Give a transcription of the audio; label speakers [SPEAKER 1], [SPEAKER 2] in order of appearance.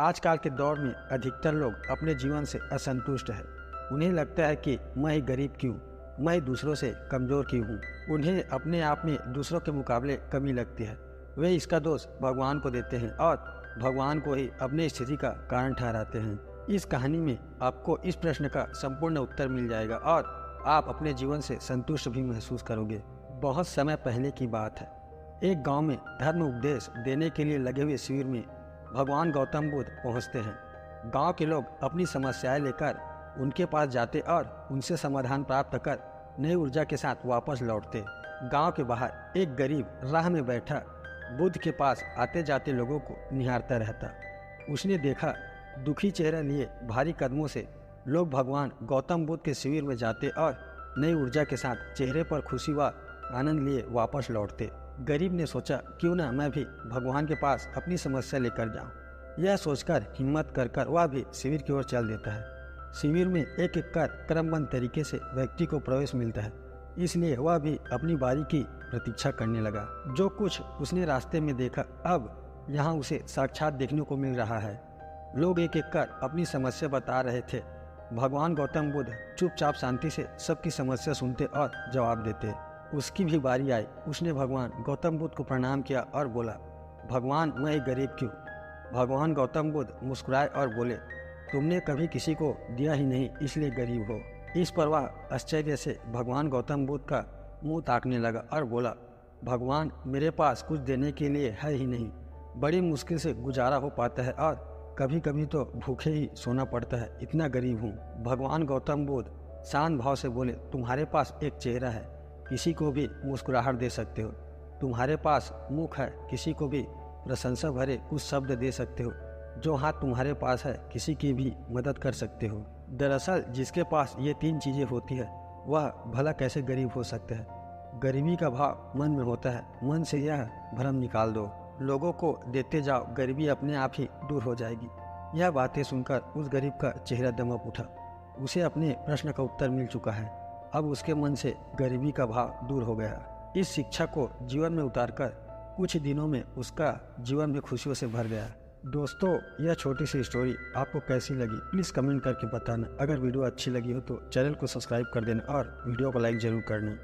[SPEAKER 1] आजकल के दौर में अधिकतर लोग अपने जीवन से असंतुष्ट है। उन्हें लगता है कि मैं ही गरीब क्यों, मैं ही दूसरों से कमज़ोर क्यों हूँ। उन्हें अपने आप में दूसरों के मुकाबले कमी लगती है। वे इसका दोष भगवान को देते हैं और भगवान को ही अपनी स्थिति का कारण ठहराते हैं। इस कहानी में आपको इस प्रश्न का संपूर्ण उत्तर मिल जाएगा और आप अपने जीवन से संतुष्ट भी महसूस करोगे। बहुत समय पहले की बात है। एक गांव में धर्म उपदेश देने के लिए लगे हुए शिविर में भगवान गौतम बुद्ध पहुंचते हैं। गांव के लोग अपनी समस्याएं लेकर उनके पास जाते और उनसे समाधान प्राप्त कर नई ऊर्जा के साथ वापस लौटते। गांव के बाहर एक गरीब राह में बैठा बुद्ध के पास आते जाते लोगों को निहारता रहता। उसने देखा दुखी चेहरा लिए भारी कदमों से लोग भगवान गौतम बुद्ध के शिविर में जाते और नई ऊर्जा के साथ चेहरे पर खुशी व आनंद लिए वापस लौटते। गरीब ने सोचा, क्यों ना मैं भी भगवान के पास अपनी समस्या लेकर जाऊं। यह सोचकर हिम्मत कर वह भी शिविर की ओर चल देता है। शिविर में एक एक कर क्रमबद्ध तरीके से व्यक्ति को प्रवेश मिलता है, इसलिए वह भी अपनी बारी की प्रतीक्षा करने लगा। जो कुछ उसने रास्ते में देखा अब यहाँ उसे साक्षात देखने को मिल रहा है। लोग एक एक कर अपनी समस्या बता रहे थे। भगवान गौतम बुद्ध चुपचाप शांति से सबकी समस्या सुनते और जवाब देते। उसकी भी बारी आई। उसने भगवान गौतम बुद्ध को प्रणाम किया और बोला, भगवान मैं ही गरीब क्यों। भगवान गौतम बुद्ध मुस्कुराए और बोले, तुमने कभी किसी को दिया ही नहीं, इसलिए गरीब हो। इस पर वह आश्चर्य से भगवान गौतम बुद्ध का मुंह ताकने लगा और बोला, भगवान मेरे पास कुछ देने के लिए है ही नहीं। बड़ी मुश्किल से गुजारा हो पाता है और कभी कभी तो भूखे ही सोना पड़ता है, इतना गरीब हूँ। भगवान गौतम बुद्ध शांत भाव से बोले, तुम्हारे पास एक चेहरा है, किसी को भी मुस्कुराहट दे सकते हो। तुम्हारे पास मुख है, किसी को भी प्रशंसा भरे कुछ शब्द दे सकते हो। जो हाथ तुम्हारे पास है, किसी की भी मदद कर सकते हो। दरअसल जिसके पास ये तीन चीजें होती है वह भला कैसे गरीब हो सकता है। गरीबी का भाव मन में होता है, मन से यह भ्रम निकाल दो। लोगों को देते जाओ, गरीबी अपने आप ही दूर हो जाएगी। यह बातें सुनकर उस गरीब का चेहरा दमक उठा। उसे अपने प्रश्न का उत्तर मिल चुका है। अब उसके मन से गरीबी का भाव दूर हो गया। इस शिक्षा को जीवन में उतारकर कुछ दिनों में उसका जीवन भी खुशियों से भर गया। दोस्तों, यह छोटी सी स्टोरी आपको कैसी लगी प्लीज़ कमेंट करके बताना। अगर वीडियो अच्छी लगी हो तो चैनल को सब्सक्राइब कर देना और वीडियो को लाइक ज़रूर करना।